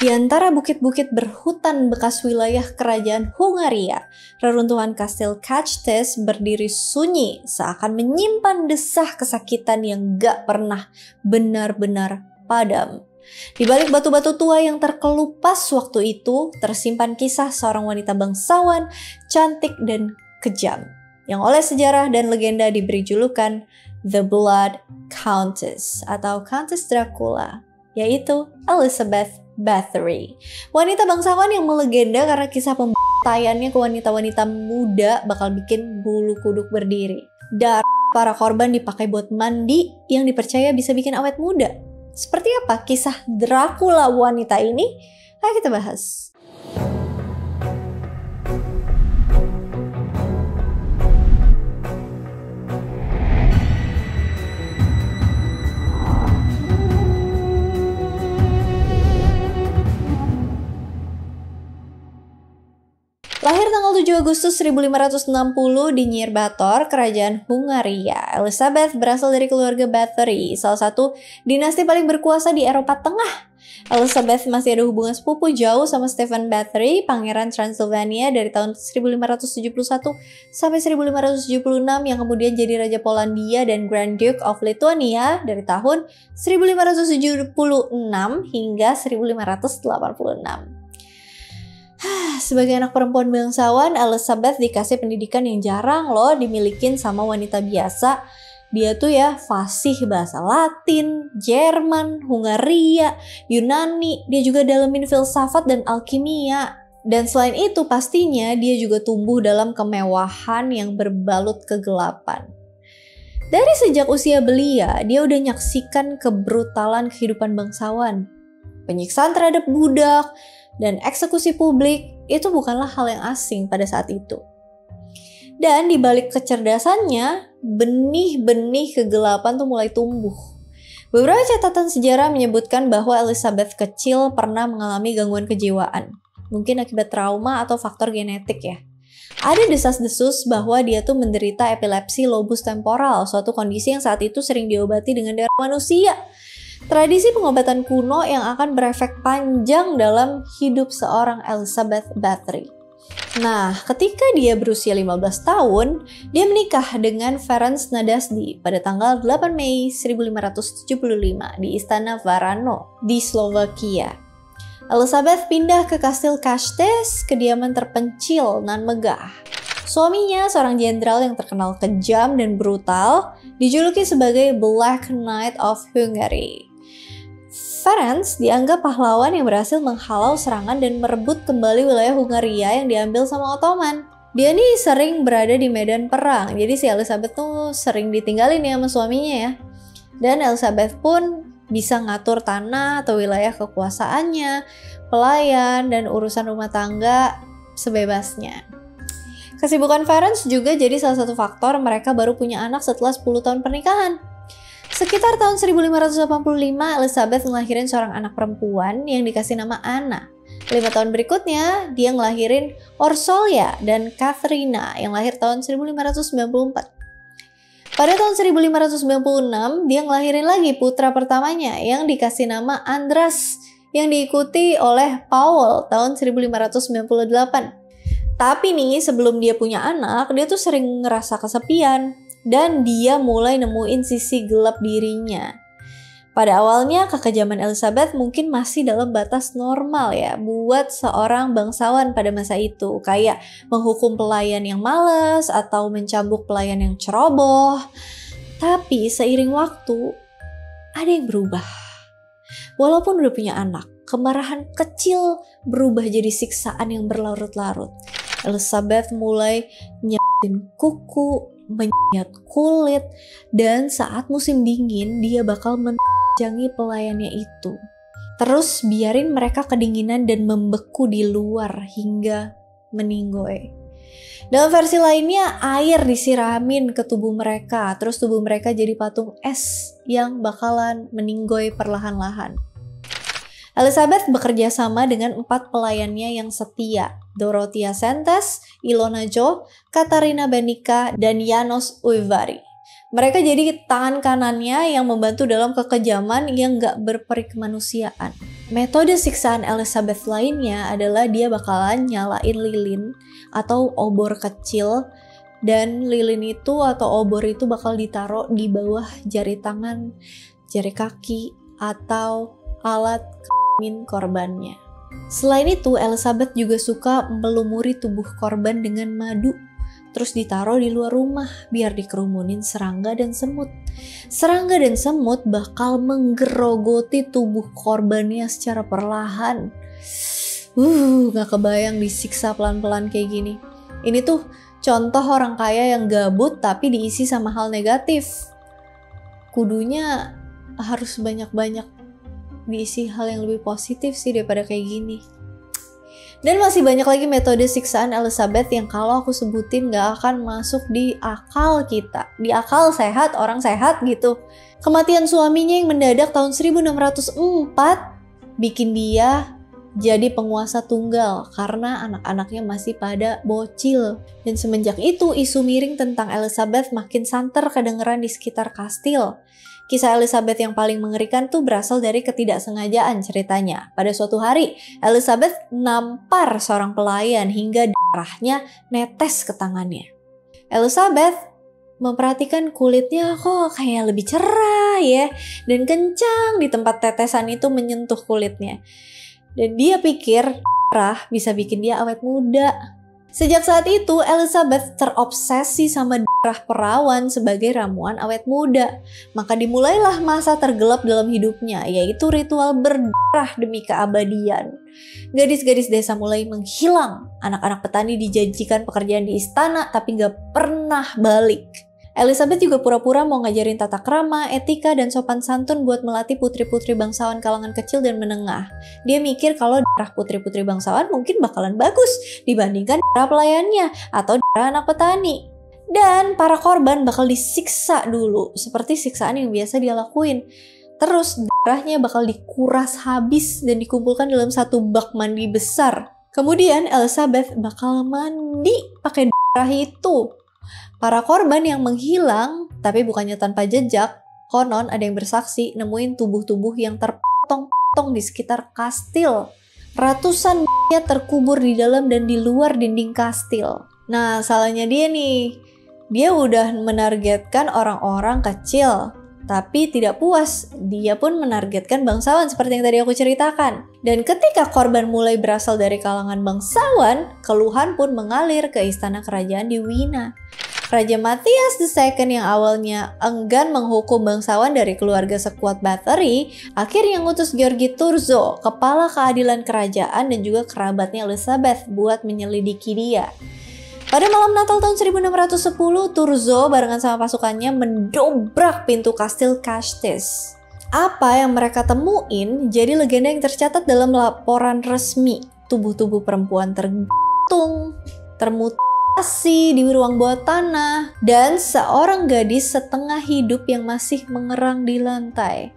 Di antara bukit-bukit berhutan bekas wilayah kerajaan Hungaria, reruntuhan kastil Kachtes berdiri sunyi seakan menyimpan desah kesakitan yang gak pernah benar-benar padam. Di balik batu-batu tua yang terkelupas waktu itu, tersimpan kisah seorang wanita bangsawan, cantik dan kejam, yang oleh sejarah dan legenda diberi julukan The Blood Countess atau Countess Dracula, yaitu Elizabeth Bathory. Wanita bangsawan yang melegenda karena kisah pembantaiannya ke wanita-wanita muda bakal bikin bulu kuduk berdiri. Darah para korban dipakai buat mandi yang dipercaya bisa bikin awet muda. Seperti apa kisah Dracula wanita ini? Ayo kita bahas. Lahir tanggal 7 Agustus 1560 di Nyírbátor, kerajaan Hungaria. Elizabeth berasal dari keluarga Bathory, salah satu dinasti paling berkuasa di Eropa Tengah. Elizabeth masih ada hubungan sepupu jauh sama Stefan Bathory, pangeran Transylvania dari tahun 1571 sampai 1576 yang kemudian jadi Raja Polandia dan Grand Duke of Lithuania dari tahun 1576 hingga 1586. Sebagai anak perempuan bangsawan, Elizabeth dikasih pendidikan yang jarang loh dimilikin sama wanita biasa. Dia tuh ya fasih bahasa Latin, Jerman, Hungaria, Yunani. Dia juga dalemin filsafat dan alkimia. Dan selain itu pastinya dia juga tumbuh dalam kemewahan yang berbalut kegelapan. Dari sejak usia belia, dia udah nyaksikan kebrutalan kehidupan bangsawan. Penyiksaan terhadap budak dan eksekusi publik itu bukanlah hal yang asing pada saat itu. Dan di balik kecerdasannya, benih-benih kegelapan tuh mulai tumbuh. Beberapa catatan sejarah menyebutkan bahwa Elizabeth kecil pernah mengalami gangguan kejiwaan. Mungkin akibat trauma atau faktor genetik ya. Ada desas-desus bahwa dia tuh menderita epilepsi lobus temporal, suatu kondisi yang saat itu sering diobati dengan darah manusia. Tradisi pengobatan kuno yang akan berefek panjang dalam hidup seorang Elizabeth Bathory. Nah, ketika dia berusia 15 tahun, dia menikah dengan Ferenc Nadasdy pada tanggal 8 Mei 1575 di Istana Varano di Slovakia. Elizabeth pindah ke kastil Kachtes, kediaman terpencil nan megah. Suaminya, seorang jenderal yang terkenal kejam dan brutal, dijuluki sebagai Black Knight of Hungary. Ferenc dianggap pahlawan yang berhasil menghalau serangan dan merebut kembali wilayah Hungaria yang diambil sama Ottoman. Dia nih sering berada di medan perang, jadi si Elizabeth tuh sering ditinggalin ya sama suaminya ya. Dan Elizabeth pun bisa ngatur tanah atau wilayah kekuasaannya, pelayan, dan urusan rumah tangga sebebasnya. Kesibukan Ferenc juga jadi salah satu faktor mereka baru punya anak setelah 10 tahun pernikahan. Sekitar tahun 1585, Elizabeth ngelahirin seorang anak perempuan yang dikasih nama Anna. 5 tahun berikutnya, dia ngelahirin Orsolya dan Katharina yang lahir tahun 1594. Pada tahun 1596, dia ngelahirin lagi putra pertamanya yang dikasih nama Andras yang diikuti oleh Paul tahun 1598. Tapi nih, sebelum dia punya anak, dia tuh sering ngerasa kesepian. Dan dia mulai nemuin sisi gelap dirinya. Pada awalnya kekejaman Elizabeth mungkin masih dalam batas normal ya buat seorang bangsawan pada masa itu. Kayak menghukum pelayan yang malas atau mencambuk pelayan yang ceroboh. Tapi seiring waktu ada yang berubah. Walaupun udah punya anak, kemarahan kecil berubah jadi siksaan yang berlarut-larut. Elizabeth mulai nyatin kuku, menyat kulit, dan saat musim dingin dia bakal menjangi pelayannya itu. Terus biarin mereka kedinginan dan membeku di luar hingga meninggoy. Dalam versi lainnya, air disiramin ke tubuh mereka, terus tubuh mereka jadi patung es yang bakalan meninggoy perlahan-lahan. Elizabeth bekerja sama dengan 4 pelayannya yang setia, Dorothea Sentes, Ilona Jo, Katarina Benica, dan Janos Uivari. Mereka jadi tangan kanannya yang membantu dalam kekejaman yang gak berperi kemanusiaan. Metode siksaan Elizabeth lainnya adalah dia bakalan nyalain lilin atau obor kecil, dan lilin itu atau obor itu bakal ditaruh di bawah jari tangan, jari kaki, atau alat kelamin korbannya. Selain itu, Elizabeth juga suka melumuri tubuh korban dengan madu, terus ditaruh di luar rumah biar dikerumunin serangga dan semut. Serangga dan semut bakal menggerogoti tubuh korbannya secara perlahan. Gak kebayang disiksa pelan-pelan kayak gini. Ini tuh contoh orang kaya yang gabut tapi diisi sama hal negatif. Kudunya harus banyak-banyak diisi hal yang lebih positif sih daripada kayak gini. Dan masih banyak lagi metode siksaan Elizabeth yang kalau aku sebutin gak akan masuk di akal kita. Di akal sehat, orang sehat gitu. Kematian suaminya yang mendadak tahun 1604 bikin dia jadi penguasa tunggal karena anak-anaknya masih pada bocil. Dan semenjak itu isu miring tentang Elizabeth makin santer kedengeran di sekitar kastil. Kisah Elizabeth yang paling mengerikan tuh berasal dari ketidaksengajaan ceritanya. Pada suatu hari, Elizabeth nampar seorang pelayan hingga darahnya netes ke tangannya. Elizabeth memperhatikan kulitnya kok kayak lebih cerah ya, dan kencang di tempat tetesan itu menyentuh kulitnya. Dan dia pikir darah bisa bikin dia awet muda. Sejak saat itu, Elizabeth terobsesi sama darah perawan sebagai ramuan awet muda. Maka dimulailah masa tergelap dalam hidupnya, yaitu ritual berdarah demi keabadian. Gadis-gadis desa mulai menghilang. Anak-anak petani dijanjikan pekerjaan di istana, tapi gak pernah balik. Elizabeth juga pura-pura mau ngajarin tata krama, etika, dan sopan santun buat melatih putri-putri bangsawan kalangan kecil dan menengah. Dia mikir kalau darah putri-putri bangsawan mungkin bakalan bagus dibandingkan darah pelayannya atau darah anak petani. Dan para korban bakal disiksa dulu, seperti siksaan yang biasa dia lakuin. Terus darahnya bakal dikuras habis dan dikumpulkan dalam satu bak mandi besar. Kemudian Elizabeth bakal mandi pakai darah itu. Para korban yang menghilang, tapi bukannya tanpa jejak, konon ada yang bersaksi nemuin tubuh-tubuh yang terpotong-potong di sekitar kastil. Ratusan mayat terkubur di dalam dan di luar dinding kastil. Nah, salahnya dia nih. Dia udah menargetkan orang-orang kecil, tapi tidak puas. Dia pun menargetkan bangsawan seperti yang tadi aku ceritakan. Dan ketika korban mulai berasal dari kalangan bangsawan, keluhan pun mengalir ke istana kerajaan di Wina. Raja Matthias II yang awalnya enggan menghukum bangsawan dari keluarga sekuat Bathory, akhirnya ngutus Georgi Thurzo, kepala keadilan kerajaan dan juga kerabatnya Elizabeth, buat menyelidiki dia. Pada malam Natal tahun 1610, Thurzo barengan sama pasukannya mendobrak pintu kastil Castres. Apa yang mereka temuin jadi legenda yang tercatat dalam laporan resmi. Tubuh-tubuh perempuan tergantung, termutasi di ruang bawah tanah, dan seorang gadis setengah hidup yang masih mengerang di lantai.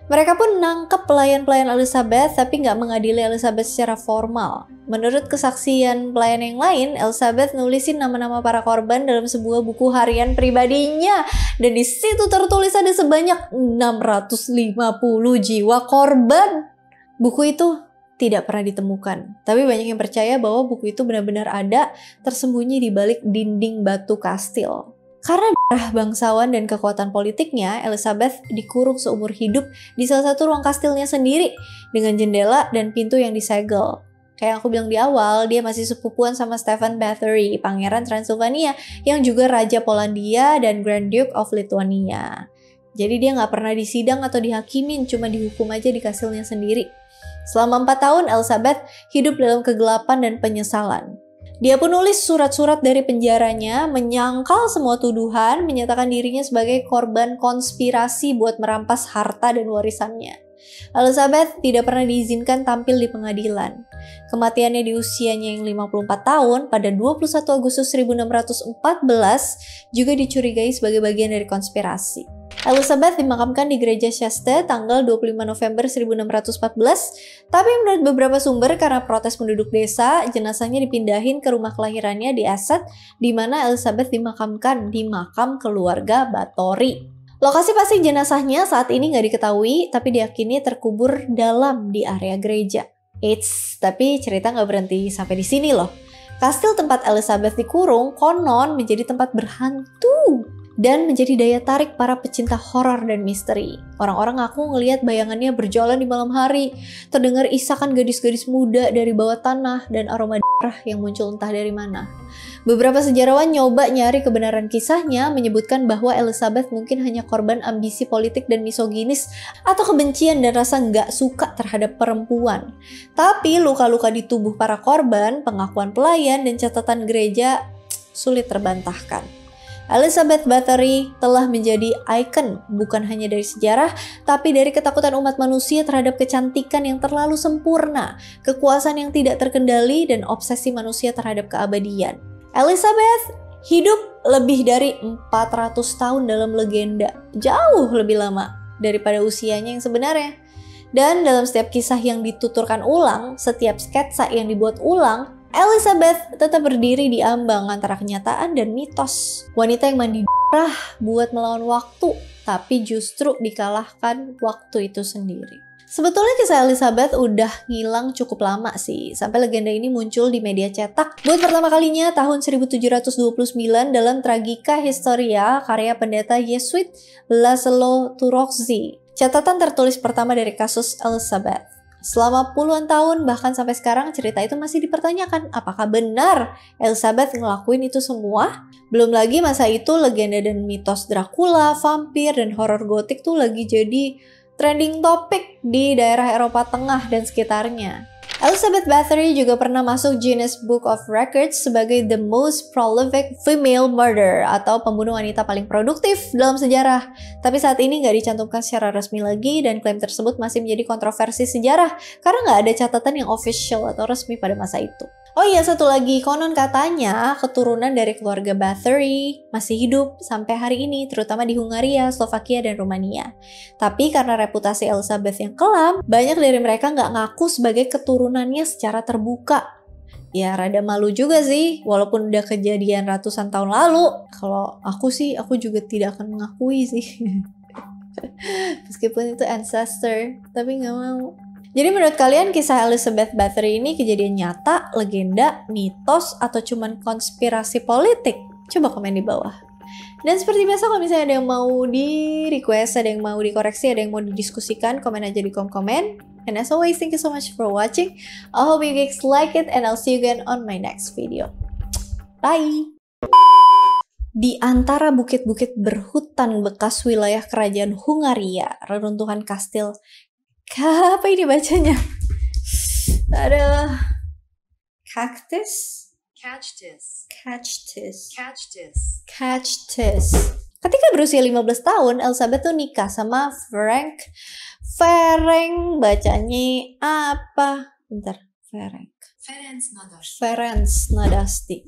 Mereka pun nangkep pelayan-pelayan Elizabeth tapi nggak mengadili Elizabeth secara formal. Menurut kesaksian pelayan yang lain, Elizabeth nulisin nama-nama para korban dalam sebuah buku harian pribadinya. Dan di situ tertulis ada sebanyak 650 jiwa korban. Buku itu tidak pernah ditemukan. Tapi banyak yang percaya bahwa buku itu benar-benar ada tersembunyi di balik dinding batu kastil. Karena darah bangsawan dan kekuatan politiknya, Elizabeth dikurung seumur hidup di salah satu ruang kastilnya sendiri dengan jendela dan pintu yang disegel. Kayak aku bilang di awal, dia masih sepupuan sama Stefan Bathory, Pangeran Transylvania yang juga Raja Polandia dan Grand Duke of Lithuania. Jadi dia nggak pernah disidang atau dihakimin, cuma dihukum aja di kastilnya sendiri. Selama 4 tahun, Elizabeth hidup dalam kegelapan dan penyesalan. Dia pun nulis surat-surat dari penjaranya, menyangkal semua tuduhan, menyatakan dirinya sebagai korban konspirasi buat merampas harta dan warisannya. Elizabeth tidak pernah diizinkan tampil di pengadilan. Kematiannya di usianya yang 54 tahun pada 21 Agustus 1614 juga dicurigai sebagai bagian dari konspirasi. Elizabeth dimakamkan di gereja Shasta tanggal 25 November 1614, tapi menurut beberapa sumber karena protes penduduk desa, jenazahnya dipindahin ke rumah kelahirannya di Essex, di mana Elizabeth dimakamkan di makam keluarga Bathory. Lokasi pasti jenazahnya saat ini nggak diketahui, tapi diyakini terkubur dalam di area gereja. Eits, tapi cerita nggak berhenti sampai di sini loh. Kastil tempat Elizabeth dikurung konon menjadi tempat berhantu dan menjadi daya tarik para pecinta horor dan misteri. Orang-orang ngaku ngelihat bayangannya berjalan di malam hari, terdengar isakan gadis-gadis muda dari bawah tanah, dan aroma darah yang muncul entah dari mana. Beberapa sejarawan nyoba nyari kebenaran kisahnya, menyebutkan bahwa Elizabeth mungkin hanya korban ambisi politik dan misoginis atau kebencian dan rasa nggak suka terhadap perempuan. Tapi luka-luka di tubuh para korban, pengakuan pelayan, dan catatan gereja sulit terbantahkan. Elizabeth Bathory telah menjadi ikon bukan hanya dari sejarah, tapi dari ketakutan umat manusia terhadap kecantikan yang terlalu sempurna, kekuasaan yang tidak terkendali, dan obsesi manusia terhadap keabadian. Elizabeth hidup lebih dari 400 tahun dalam legenda, jauh lebih lama daripada usianya yang sebenarnya. Dan dalam setiap kisah yang dituturkan ulang, setiap sketsa yang dibuat ulang, Elizabeth tetap berdiri di ambang antara kenyataan dan mitos. Wanita yang mandi darah buat melawan waktu, tapi justru dikalahkan waktu itu sendiri. Sebetulnya kisah Elizabeth udah ngilang cukup lama sih, sampai legenda ini muncul di media cetak buat pertama kalinya tahun 1729 dalam Tragica Historia karya pendeta Yesuit Laszlo Turoczi. Catatan tertulis pertama dari kasus Elizabeth. Selama puluhan tahun, bahkan sampai sekarang, cerita itu masih dipertanyakan. Apakah benar Elizabeth ngelakuin itu semua? Belum lagi masa itu legenda dan mitos Dracula, vampir, dan horor gotik tuh lagi jadi trending topik di daerah Eropa Tengah dan sekitarnya. Elizabeth Bathory juga pernah masuk Guinness Book of Records sebagai the most prolific female murderer atau pembunuh wanita paling produktif dalam sejarah. Tapi saat ini nggak dicantumkan secara resmi lagi dan klaim tersebut masih menjadi kontroversi sejarah karena nggak ada catatan yang official atau resmi pada masa itu. Oh iya, satu lagi, konon katanya keturunan dari keluarga Bathory masih hidup sampai hari ini, terutama di Hungaria, Slovakia, dan Rumania. Tapi karena reputasi Elizabeth yang kelam, banyak dari mereka nggak ngaku sebagai keturunannya secara terbuka. Ya rada malu juga sih, walaupun udah kejadian ratusan tahun lalu. Kalau aku sih, aku juga tidak akan mengakui sih. Meskipun itu ancestor, tapi nggak mau. Jadi menurut kalian kisah Elizabeth Bathory ini kejadian nyata, legenda, mitos, atau cuman konspirasi politik? Coba komen di bawah. Dan seperti biasa kalau misalnya ada yang mau di request, ada yang mau dikoreksi, ada yang mau didiskusikan, komen aja di kolom komen. And as always, thank you so much for watching. I hope you guys like it and I'll see you again on my next video. Bye! Di antara bukit-bukit berhutan bekas wilayah kerajaan Hungaria, reruntuhan kastil apa ini bacanya? Ada cactus? Cactus. Ketika berusia 15 tahun, Elizabeth tuh nikah sama Ferenc bacanya apa? Bentar, Ferenc Nadasti.